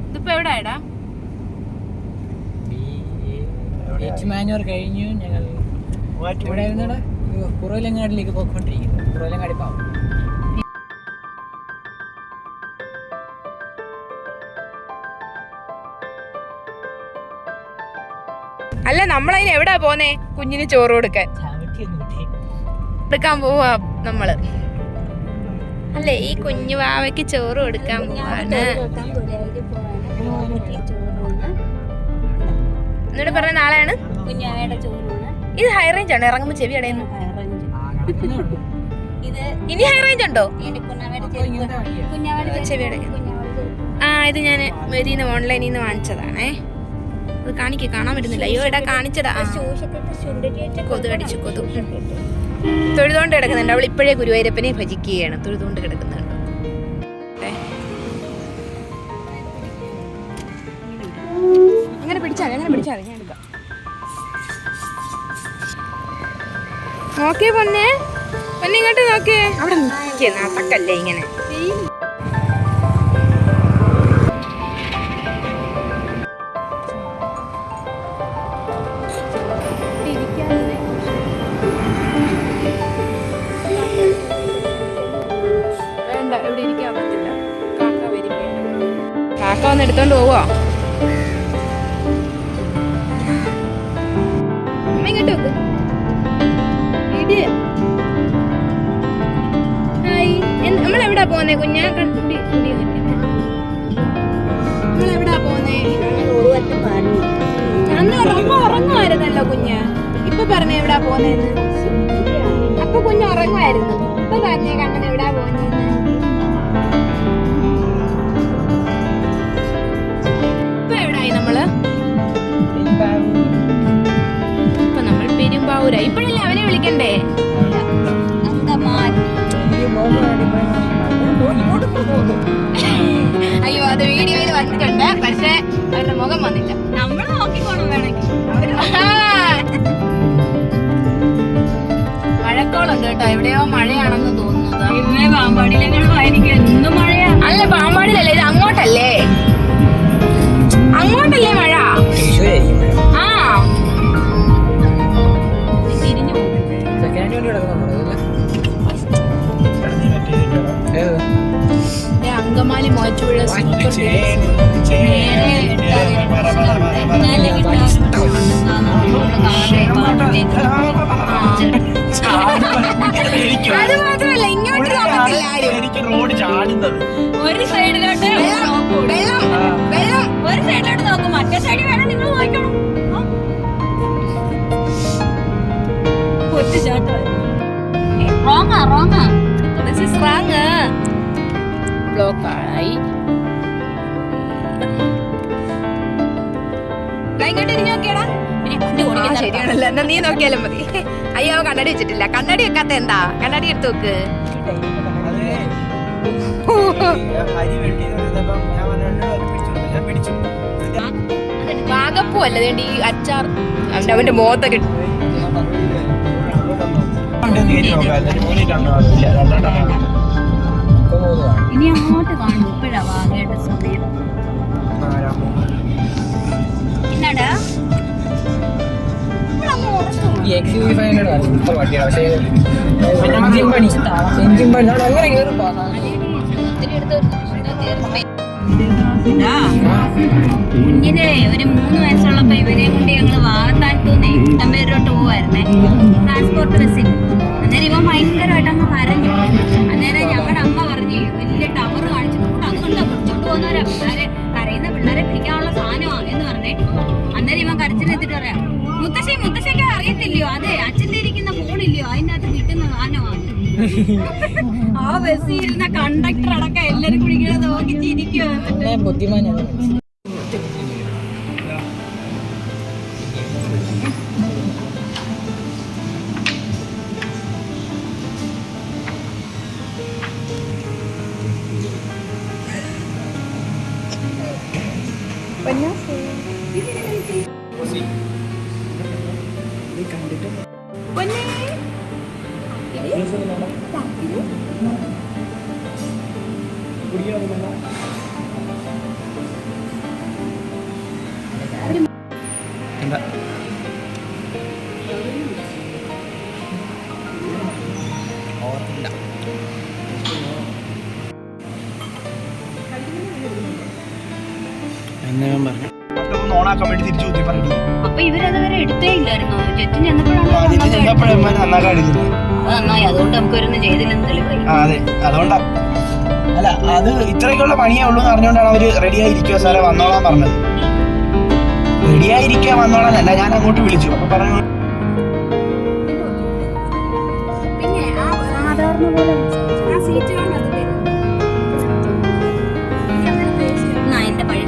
ഇതിപ്പോ എവിടെയാടാ? കഴിഞ്ഞു. ഞങ്ങൾ ഇവിടെ കുറവിലങ്ങാടിലേക്ക് പോയിക്കൊണ്ടിരിക്കുന്നു. കുറവിലങ്ങാടി പാവം. അല്ല, നമ്മളതിന് എവിടാ പോന്നേ? കുഞ്ഞിന് ചോറ് കൊടുക്കാൻ പോവാ നമ്മള്. അല്ലേ, ഈ കുഞ്ഞു വാവയ്ക്ക് ചോറ് കൊടുക്കാൻ പോവാണ്. എന്നിട്ട് പറഞ്ഞ നാളെയാണ് ഇത് ഹൈ റേഞ്ച് ആണ്. ഇറങ്ങുമ്പോ ചെവി അടയുന്നു. ഇനി ഹൈ റേഞ്ച് ഉണ്ടോ? ചെവി അടയുന്നു. ഇത് ഞാൻ മെരീന്ന് ഓൺലൈനിൽ നിന്ന് വാങ്ങിച്ചതാണേ. അത് കാണാൻ പറ്റുന്നില്ല. അയ്യോ എടാ, കാണിച്ചടാ. കൊതു കടിച്ചു. തൊഴുതോണ്ട് കിടക്കുന്നുണ്ട്. അവൾ ഇപ്പോഴേ ഗുരുവായൂരപ്പനെ ഭജിക്കുകയാണ്. തൊഴുതോണ്ട് കിടക്കുന്നുണ്ട്. അങ്ങനെ പിടിച്ചാൽ ഞാൻ എടുക്കാം. നോക്കിയേ പൊന്നെ ഇങ്ങോട്ട് നോക്കിയേ. അവിടെ നടക്കല്ലേ ഇങ്ങനെ. കാക്ക വന്ന് എടുത്തോണ്ട് പോവോ? അമ്മ ഇങ്ങോട്ട് നോക്ക്. നമ്മളെവിടാ പോന്നേ കുഞ്ഞാ? നമ്മളെവിടാ പോന്നേ? അന്ന് ഉറങ്ങുമായിരുന്നല്ലോ കുഞ്ഞ്. ഇപ്പൊ പറഞ്ഞേ എവിടാ പോന്നേന്ന്. അപ്പൊ കുഞ്ഞ് ഉറങ്ങുമായിരുന്നു. ഇപ്പൊ പറഞ്ഞേ കണ്ണൻ എവിടാ പോന്നേന്ന്. ഇപ്പൊ നമ്മൾ പെരുമ്പാവൂര. ഇപ്പഴല്ലേ അവനെ വിളിക്കണ്ടേ? അയ്യോ, അത് വീഡിയോയിൽ വന്നിട്ടുണ്ട്. പക്ഷെ അവരുടെ മുഖം വന്നില്ല. നമ്മൾ നോക്കിക്കോണം വേണമെങ്കിൽ. മഴക്കോളുണ്ട് കേട്ടോ. എവിടെയോ മഴയാണെന്ന് തോന്നുന്നത്. പിന്നെ പാമ്പാടിയിലെങ്കിലും എന്നും മഴയാണ്. അല്ല, പാമ്പാടിയിലല്ലേ, ഇത് അങ്ങോട്ടല്ലേ മഴ. അങ്കമാലി മോച്ചുപുഴ അത് മാത്രമല്ല, ഇങ്ങോട്ട് നോക്കത്തില്ല ആരും. ഒരു സൈഡിലോട്ട് വെള്ളം ഒരു സൈഡിലോട്ട് നോക്കും, മറ്റേ സൈഡിൽ വേണം നിങ്ങൾ നോക്കണം. ബ്ലോക്കായി. ശരിയാണല്ലോ, എന്നാ നീ നോക്കിയാലും മതി. അയ്യോ, കണ്ണടി വെച്ചിട്ടില്ല. കണ്ണടി വെക്കാത്ത എന്താ? കണ്ണടി എടുത്ത് നോക്ക്. വാഗപ്പൂ അല്ല, ഈ അച്ചാർ അവന്റെ മുഖത്തൊക്കെ. ഇനി അങ്ങോട്ട് കാണും. ഇപ്പഴാ വാഗയുടെ സമയം. എന്നാടാ കുഞ്ഞിനെ ഒരു 3 വയസ്സുള്ളപ്പോ ഇവരെ കൊണ്ട് ഞങ്ങള് വാഗത്താനത്തൂന്നേ ഇഷ്ടംപേരോട്ട് പോവായിരുന്നേ, ട്രാൻസ്പോർട്ട് ബസ്സിൽ. അന്നേരം ഇവൻ ഭയങ്കരമായിട്ട് അങ്ങ് കരഞ്ഞു. അന്നേരം ഞങ്ങളുടെ അമ്മ പറഞ്ഞു, വലിയ ടവർ കാണിച്ചു കൊണ്ട് അതുകൊണ്ടാ പിടിച്ചോണ്ട് പോകുന്നവരാ പിള്ളേരെ, കരയുന്ന പിള്ളേരെ പിടിക്കാനുള്ള സാധനമാ എന്ന് പറഞ്ഞേ. അന്നേരം ഇവൻ കരച്ചിലെത്തിട്ട് പറയാം, മുത്തശ്ശിക്ക് അറിയത്തില്ലയോ, അതെ അച്ഛൻ്റെ ഇരിക്കുന്ന ഫോണില്ലയോ, അതിൻ്റെ അകത്ത് കിട്ടുന്ന സാധനമാണ്. ആ ബസ്സിൽ ഇരുന്ന കണ്ടക്ടർ അടക്കം എല്ലാരും കുടിക്കുന്നത് നോക്കി ചിരിക്കുവോ. ബുദ്ധിമാനാണ്. ഓണാക്കാൻ വേണ്ടി തിരിച്ചു കുത്തി പറഞ്ഞു. അപ്പൊ ഇവരതുവരെ എടുത്തേ ഇല്ലായിരുന്നോ? ജെറ്റ് ചെന്നപ്പോഴാണ് നന്നായി. അതുകൊണ്ട് നമുക്ക് വരുന്ന ചെയ്തില്ലെന്ന് തെളിവായി. അതെ, അതുകൊണ്ടാ. അല്ല, അത് ഇത്രയൊക്കെയുള്ള പണിയേ ഉള്ളൂ എന്ന് അറിഞ്ഞുകൊണ്ടാണ് അവര് റെഡിയായിരിക്കുക സാറേ വന്നോളാൻ പറഞ്ഞത്. റെഡിയായിരിക്കുക വന്നോളാന്നല്ല, ഞാൻ അങ്ങോട്ട് വിളിച്ചു. അപ്പൊ പറഞ്ഞു പിന്നെ ആ സാധാരണ പോലെ ആ സീറ്റ് കാണാൻ എന്റെ പഴയ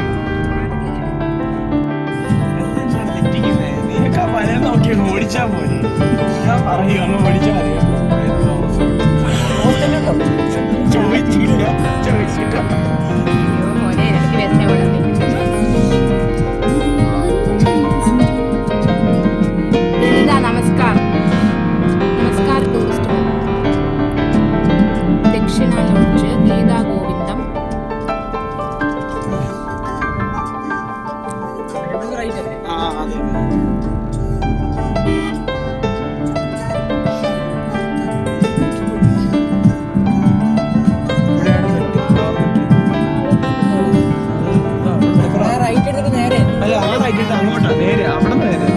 നോക്കിയാണ് ഓടിച്ചാ പോലെ. ഞാൻ പറയൂ, അങ്ങ് ഓടിച്ചാ മതി. ചോദിച്ചില്ല. നമസ്കാർ നമസ്കാർ ടൂറിസ്റ്റ് ഹോം ദക്ഷിണ ലോഡ്ജ് ഗീതാ ഗോവിന്ദം. അങ്ങോട്ടാ നേരെ, അവിടെ നേരെ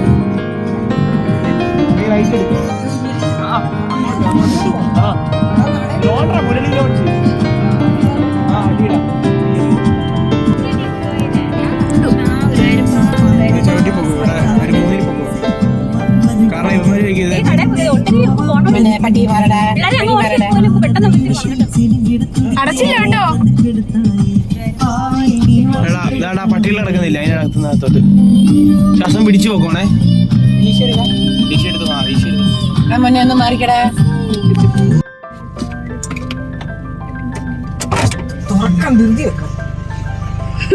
റൈറ്റ് എടുക്കും. മുരളി ലോഡ്ജ്. ചവിട്ടി പോകും, ഇവിടെ ഒരു 3 പോകും. കാരണം ഇവന്മാര് അടച്ചില്ല കേട്ടോ. ഇതാടാ പട്ടികൾ കിടക്കുന്നില്ല അതിനകത്തുനിന്നകത്തോട്ട്. ശ്വാസം പിടിച്ചു പോക്കോണേ. മുന്നേ ഒന്ന് മാറിക്കടാ. തുറക്കാൻ ധൃതി വെക്കാം.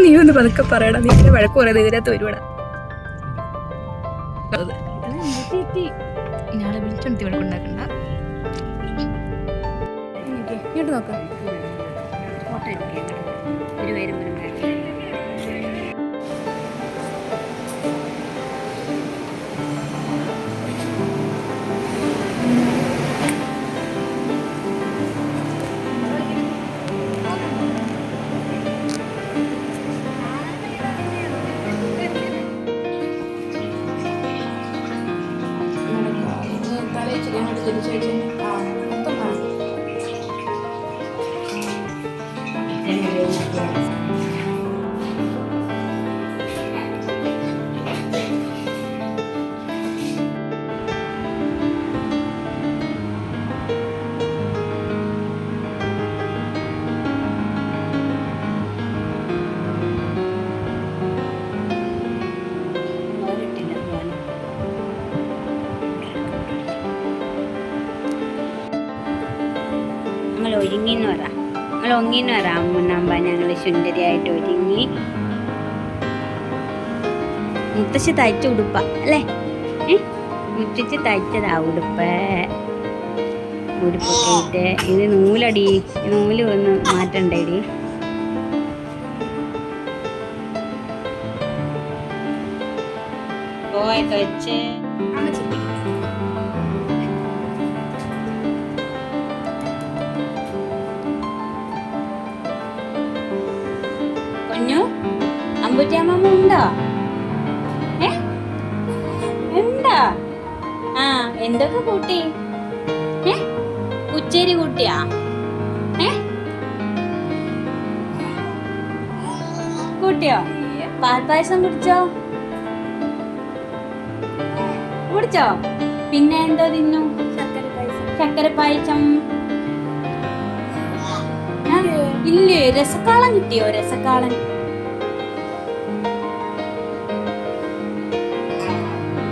നീ ഒന്ന് പതുക്കെ പറയടാ. നീ വഴക്ക് പറയുന്നത് ഇതിനകത്ത് ഒരുപാട് ഞാളെ വിളിച്ചോണ്ടി വഴക്കുണ്ടാക്കണ്ട. ഇങ്ങോട്ട് നോക്കാം. ഫോട്ടോ എടുക്കാം. ഒരു പേരും ഒരുങ്ങിന്ന് പറ. ഞങ്ങൾ ഒങ്ങിന്ന് വരാം മുന്നാമ്പ. ഞങ്ങൾ സുന്ദരിയായിട്ട് ഒരുങ്ങി. മുത്തശ്ശി തയ്ച്ച ഉടുപ്പ അല്ലേ? മുത്തശ്ശി തയ്ച്ചതാ ഉടുപ്പൊക്കെ ഇട്ട്. ഇത് നൂലടി, നൂല് ഒന്ന് മാറ്റണ്ടേടി. പോയൊക്കെ വെച്ച് അമ്പൂറ്റിയമ്മ ഉണ്ടോ? ഉണ്ടോ? ആ, എന്തൊക്കെ കൂട്ടി? ഉച്ചേരി കൂട്ടിയാ? കൂട്ടിയോ? പാൽപ്പായസം കുടിച്ചോ? കുടിച്ചോ? പിന്നെ എന്തോ തിന്നു? ശർക്കര പായസം. ഇല്ലേ? രസക്കാളൻ കിട്ടിയോ? രസക്കാളൻ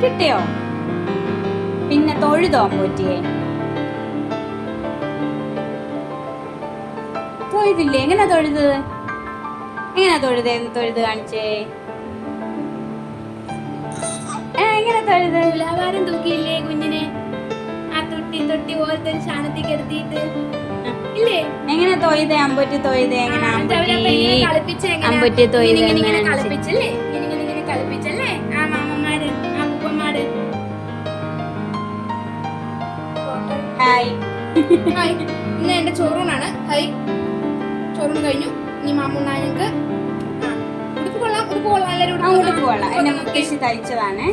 കിട്ടിയോ? പിന്നെ തൊഴുതോ അമ്പൂറ്റിയെ? തൊഴുതില്ലേ? എങ്ങനെ തൊഴുത്? തൊഴുത് കാണിച്ചേ. എങ്ങനെ തൊഴുത്? തുലാഭാരം തൂക്കിയില്ലേ കുഞ്ഞിനെ? ആ തൊട്ടി പോലത്തെ ഒരു ശാനത്തേക്ക് എടുത്തിട്ട് ഇല്ലേ? എങ്ങനെ തൊയ്തേ അമ്പറ്റി തൊയ്തേ എങ്ങനെ അവരപ്പ ഇങ്ങനെ കളിപ്പിച്ച് എങ്ങനെ? അമ്പറ്റി തൊയ്തേ ഇങ്ങനെ കളിപ്പിച്ചല്ലേ? ഇങ്ങനെ കളിപ്പിച്ചല്ലേ? ആ മാമന്മാര്, ആ പൂപ്പന്മാര്. ഹായ്. ഹായ്. ഇന്ന് എന്റെ ചോറൂണാണ്. ഹായ്. ചോറൂണ് കഴിഞ്ഞു. ഇനി മാമുണ്ണാനക്ക് ഉടുപ്പ് കൊള്ളാം. എല്ലാവരും ഉടുപ്പ് കൊള്ളാം. എന്റെ മുത്തശ്ശി തയ്ച്ചതാണ്.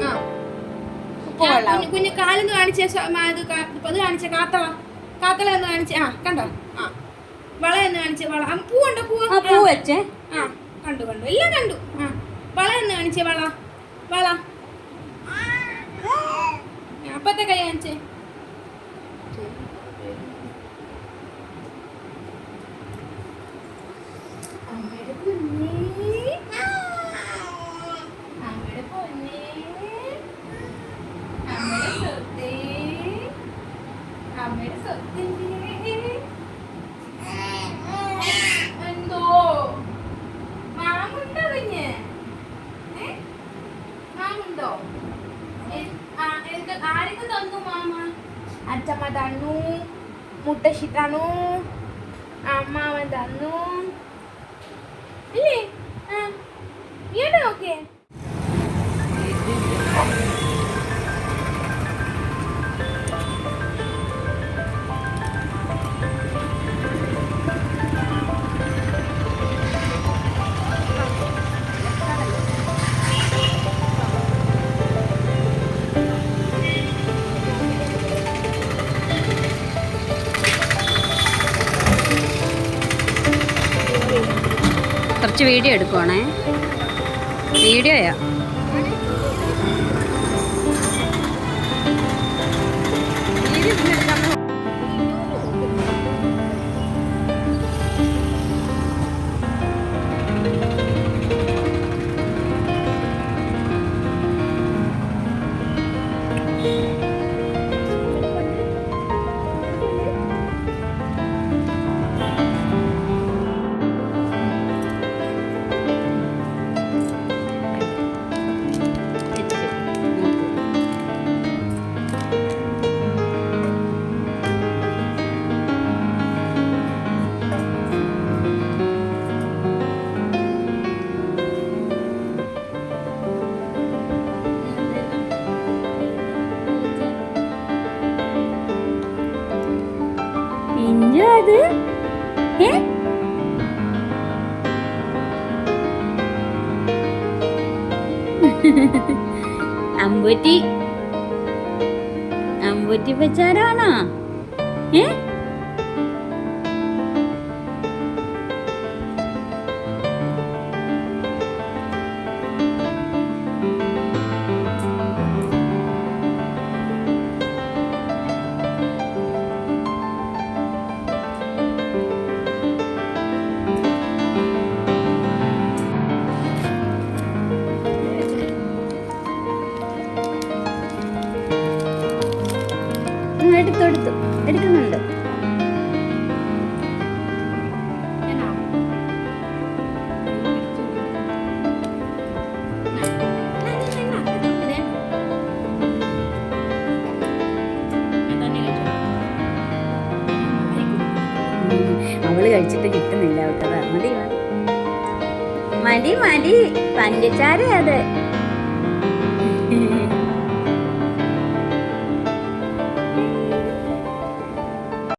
ഉപ്പ് കൊള്ളാം. കുഞ്ഞു കാലൊന്ന് കാണിച്ച അത് കാണിച്ച കാത്തള ഒന്ന് കാണിച്ച. കണ്ടോ? വള എന്ന് കാണിച്ച വള. പൂവുണ്ടോ? പൂ വെച്ചേ. കണ്ടു എല്ലാം കണ്ടു. വള എന്ന് കാണിച്ചേ. വള അപ്പത്തെ കൈ കാണിച്ചേ. എന്തോ മാമുണ്ടോ? മാമുണ്ടോ? ആരൊക്കെ തന്നു മാമ? അച്ഛമ്മ തന്നു, മുത്തശ്ശി തന്നു, അമ്മാവൻ തന്നു ഇല്ലേ? ഈടെ ഓക്കെ. കുറച്ച് വീഡിയോ എടുക്കുവാണേ. വീഡിയോയാ. അത് അമ്പൂറ്റി പച്ചാരാണോ? എടുക്കുന്നുണ്ട്. അവള് കഴിച്ചിട്ട് കിട്ടുന്നില്ല. മതി പഞ്ചസാര അത്.